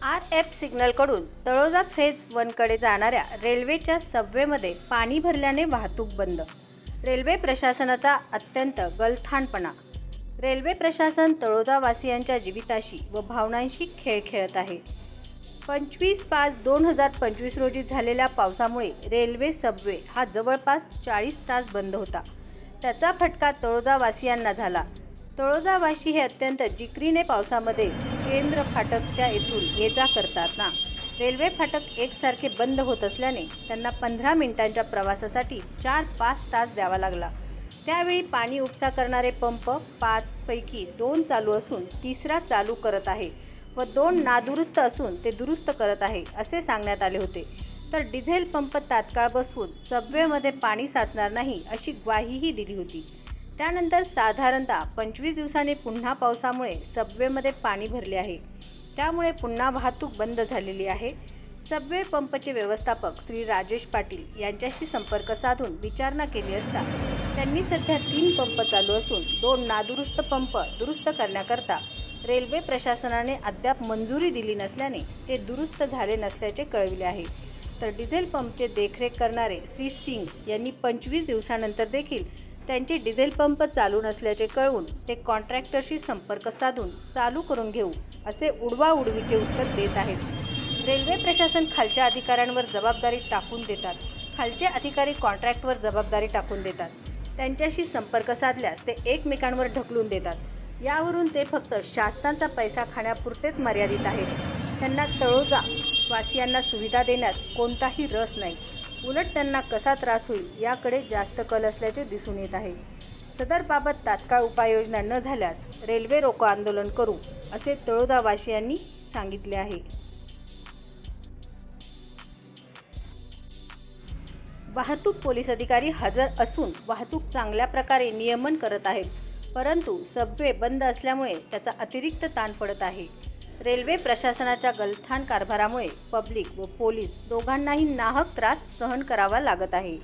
R.F.. सिग्नलकडून Taloja phase 1कडे जाणाऱ्या रेल्वेच्या सबवेमध्ये पाणी भरल्याने वाहतूक बंद. रेल्वे प्रशासनाचा अत्यंत गलथानपणा. रेल्वे प्रशासन तळोजावासियांच्या जीविताशी व भावनांशी खेळ खेळत आहे. 25/5/2025 रोजी झालेल्या पावसामुळे रेल्वे सबवे हा जवळपास 40 तास बंद होता. त्याचा फटका तळोजावासियांना झाला. तळोजावासी हे अत्यंत जिकिरीने पावसामध्ये केंद्र फाटकच्या येथून ये-जा करतात ना. रेल्वे फाटक एकसारखे बंद होत असल्याने त्यांना 15 मिनिटांच्या प्रवासासाठी 4-5 तास द्यावा लागला. त्यावेळी पाणी उपसा करणारे पंप 5 पैकी 2 चालू असून तिसरा चालू करत आहे व 2 नादुरुस्त असून ते दुरुस्त करत आहे असे सांगण्यात आले होते. तर डिझेल पंप तात्काळ बसवून सबवेमध्ये पाणी साचणार नाही अशी ग्वाहीही दिली होती. त्यानंतर साधारणतः 25 दिवसांनी पुन्हा पावसामुळे सबवेमध्ये पाणी भरले आहे. त्यामुळे पुन्हा वाहतूक बंद झालेली आहे. सबवे पंपचे व्यवस्थापक श्री राजेश पाटील यांच्याशी संपर्क साधून विचारणा केली असता त्यांनी सध्या 3 पंप चालू असून 2 नादुरुस्त पंप दुरुस्त करण्याकरता रेल्वे प्रशासनाने अद्याप मंजुरी दिली नसल्याने ते दुरुस्त झाले नसल्याचे कळविले आहे. तर डिझेल पंपचे देखरेख करणारे श्री सिंग यांनी 25 दिवसानंतर देखील त्यांचे डिझेल पंप चालू नसल्याचे कळवून ते कॉन्ट्रॅक्टरशी संपर्क साधून चालू करून घेऊ असे उडवाउडवीचे उत्तर देत आहेत. रेल्वे प्रशासन खालच्या अधिकाऱ्यांवर जबाबदारी टाकून देतात. खालचे अधिकारी कॉन्ट्रॅक्टवर जबाबदारी टाकून देतात. त्यांच्याशी संपर्क साधल्यास ते एकमेकांवर ढकलून देतात. यावरून ते फक्त शासनाचा पैसा खाण्यापुरतेच मर्यादित आहेत. त्यांना तळोजा वासियांना सुविधा देण्यात कोणताही रस नाही. उलट त्यांना कसा त्रास होईल याकडे जास्त कल असल्याचे दिसून येत आहे. सदरबाबत तात्काळ उपाययोजना न झाल्यास रेल्वे रोको आंदोलन करू असे तळोजावासियांनी सांगितले आहे. वाहतूक पोलीस अधिकारी हजर असून वाहतूक चांगल्या प्रकारे नियमन करत आहेत. परंतु सबवे बंद असल्यामुळे त्याचा अतिरिक्त ताण पडत आहे. रेल्वे प्रशासनाच्या गलथान कारभारामुळे पब्लिक व पोलीस दोघांनाही नाहक त्रास सहन करावा लागत आहे.